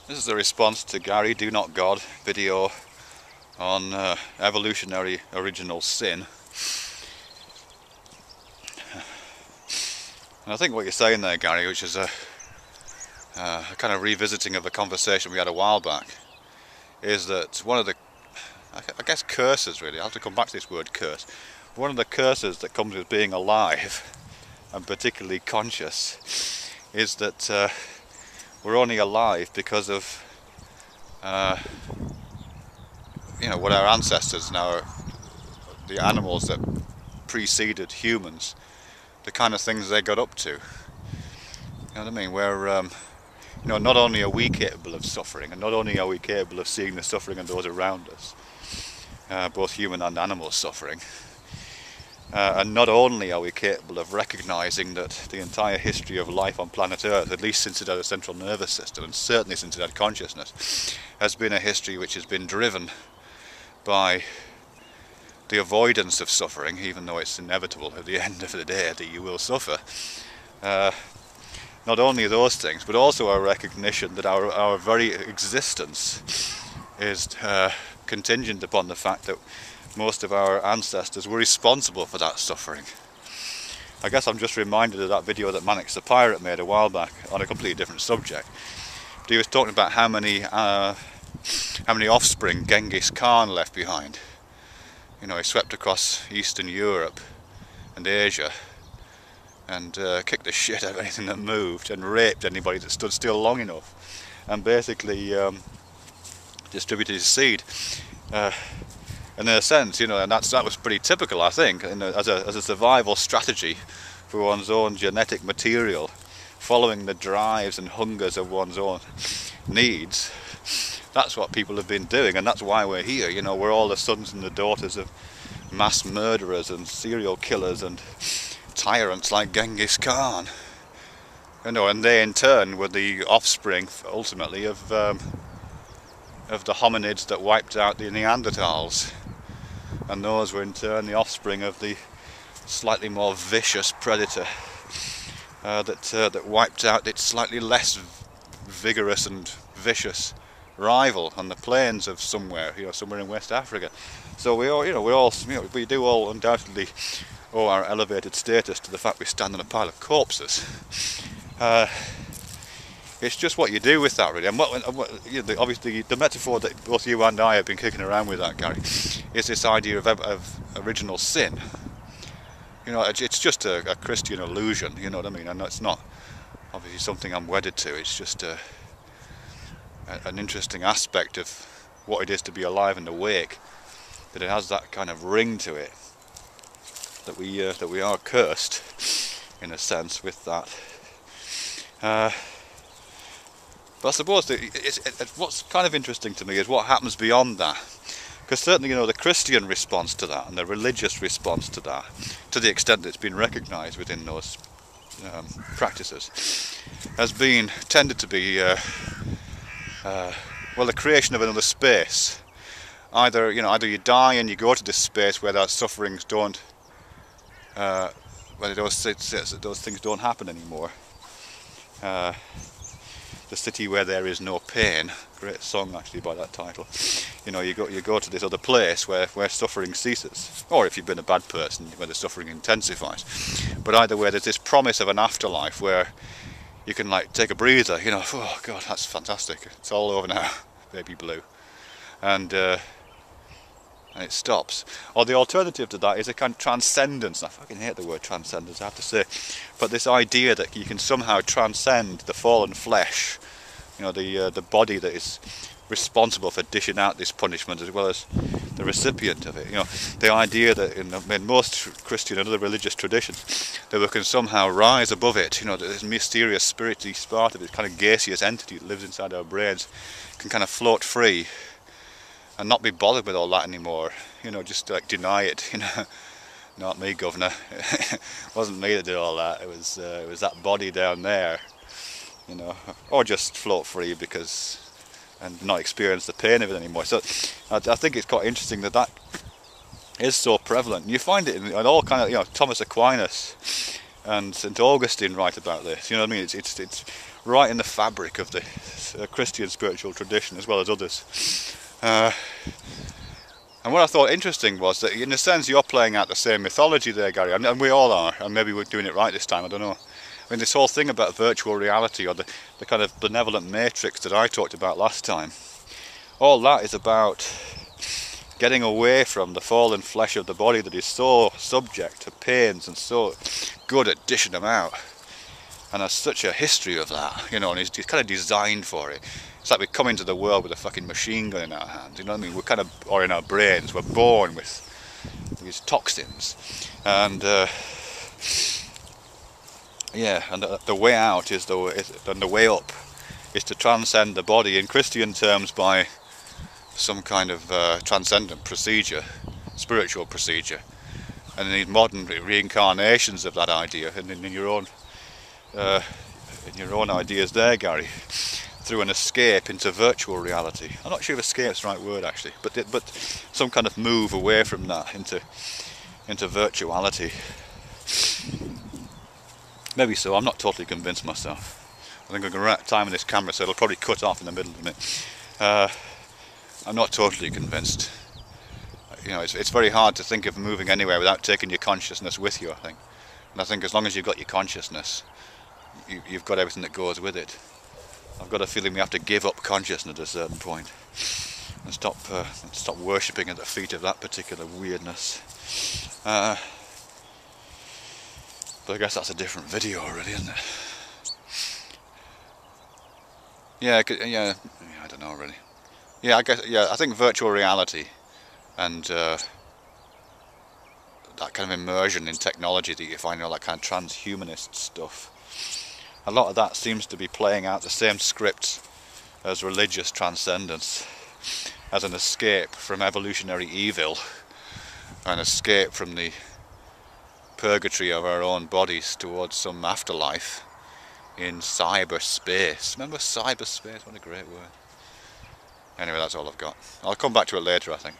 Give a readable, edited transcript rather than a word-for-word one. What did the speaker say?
This is a response to Gary DoNotGod video on evolutionary original sin. And I think what you're saying there, Gary, which is a kind of revisiting of a conversation we had a while back, is that one of the, I guess, curses, really, I have to come back to this word curse, one of the curses that comes with being alive, and particularly conscious, is that we're only alive because of what our ancestors, now the animals that preceded humans, the kind of things they got up to. You know what I mean? Where not only are we capable of suffering, and not only are we capable of seeing the suffering of those around us, both human and animal suffering, and not only are we capable of recognizing that the entire history of life on planet Earth, at least since it had a central nervous system, and certainly since it had consciousness, has been a history which has been driven by the avoidance of suffering, even though it's inevitable at the end of the day that you will suffer. Not only those things, but also our recognition that our very existence is contingent upon the fact that most of our ancestors were responsible for that suffering. I guess I'm just reminded of that video that Manix the Pirate made a while back on a completely different subject. But he was talking about how many offspring Genghis Khan left behind. You know, he swept across Eastern Europe and Asia and kicked the shit out of anything that moved and raped anybody that stood still long enough, and basically distributed his seed. And in a sense, and that was pretty typical, I think, as a survival strategy for one's own genetic material, following the drives and hungers of one's own needs. That's what people have been doing, and that's why we're here. We're all the sons and the daughters of mass murderers and serial killers and tyrants like Genghis Khan. And they in turn were the offspring, ultimately, of the hominids that wiped out the Neanderthals. And those were in turn the offspring of the slightly more vicious predator that wiped out its slightly less vigorous and vicious rival on the plains of somewhere in West Africa. So we do all undoubtedly owe our elevated status to the fact we stand on a pile of corpses. It's just what you do with that, really. And obviously the metaphor that both you and I have been kicking around with, that, Gary, is this idea of original sin. It's just a Christian illusion. You know what I mean? And it's not obviously something I'm wedded to. It's just an interesting aspect of what it is to be alive and awake. That it has that kind of ring to it. That we are cursed, in a sense, with that. But I suppose what's kind of interesting to me is what happens beyond that. Because certainly, the Christian response to that and the religious response to that, to the extent that it's been recognised within those practices, has tended to be, the creation of another space. Either you die and you go to this space where those sufferings don't, where those things don't happen anymore. The city where there is no pain, great song actually by that title. You go to this other place where suffering ceases, or if you've been a bad person, where the suffering intensifies. But either way, there's this promise of an afterlife where you can take a breather. Oh God, that's fantastic. It's all over now, baby blue, and it stops. Or the alternative to that is a kind of transcendence. I fucking hate the word transcendence, I have to say, but this idea that you can somehow transcend the fallen flesh, the body that is responsible for dishing out this punishment, as well as the recipient of it. The idea that in most Christian and other religious traditions, that we can somehow rise above it. That this mysterious spiritually part of this kind of gaseous entity that lives inside our brains can kind of float free and not be bothered with all that anymore. Just deny it. Not me, governor. It wasn't me that did all that. It was that body down there. Or just float free and not experience the pain of it anymore. So I think it's quite interesting that is so prevalent. You find it in all kind of, Thomas Aquinas and St. Augustine write about this. You know what I mean? It's right in the fabric of the Christian spiritual tradition as well as others. And what I thought interesting was that in a sense you're playing out the same mythology there, Gary, and we all are, and maybe we're doing it right this time, I don't know. I mean, this whole thing about virtual reality, or the kind of benevolent matrix that I talked about last time, all that is about getting away from the fallen flesh of the body that is so subject to pains and so good at dishing them out, and has such a history of that, you know, and he's kind of designed for it. It's like we come into the world with a fucking machine gun in our hands, you know what I mean? We're kind of, or in our brains, we're born with these toxins, and yeah, and the way out is and the way up is to transcend the body in Christian terms by some kind of transcendent procedure, spiritual procedure, and in these modern reincarnations of that idea, and in your own ideas there, Gary, through an escape into virtual reality. I'm not sure if escape's the right word actually, but some kind of move away from that into virtuality. Maybe so. I'm not totally convinced myself. I think I'm going to run time on this camera, so it'll probably cut off in the middle of a minute. I'm not totally convinced. You know, it's very hard to think of moving anywhere without taking your consciousness with you, I think. And I think as long as you've got your consciousness, you've got everything that goes with it. I've got a feeling we have to give up consciousness at a certain point and stop worshipping at the feet of that particular weirdness. But I guess that's a different video already, isn't it? Yeah, I don't know really. Yeah, I think virtual reality and that kind of immersion in technology that you find, all that kind of transhumanist stuff, a lot of that seems to be playing out the same script as religious transcendence, as an escape from evolutionary evil, an escape from the purgatory of our own bodies towards some afterlife in cyberspace. Remember cyberspace? What a great word. Anyway, that's all I've got. I'll come back to it later, I think.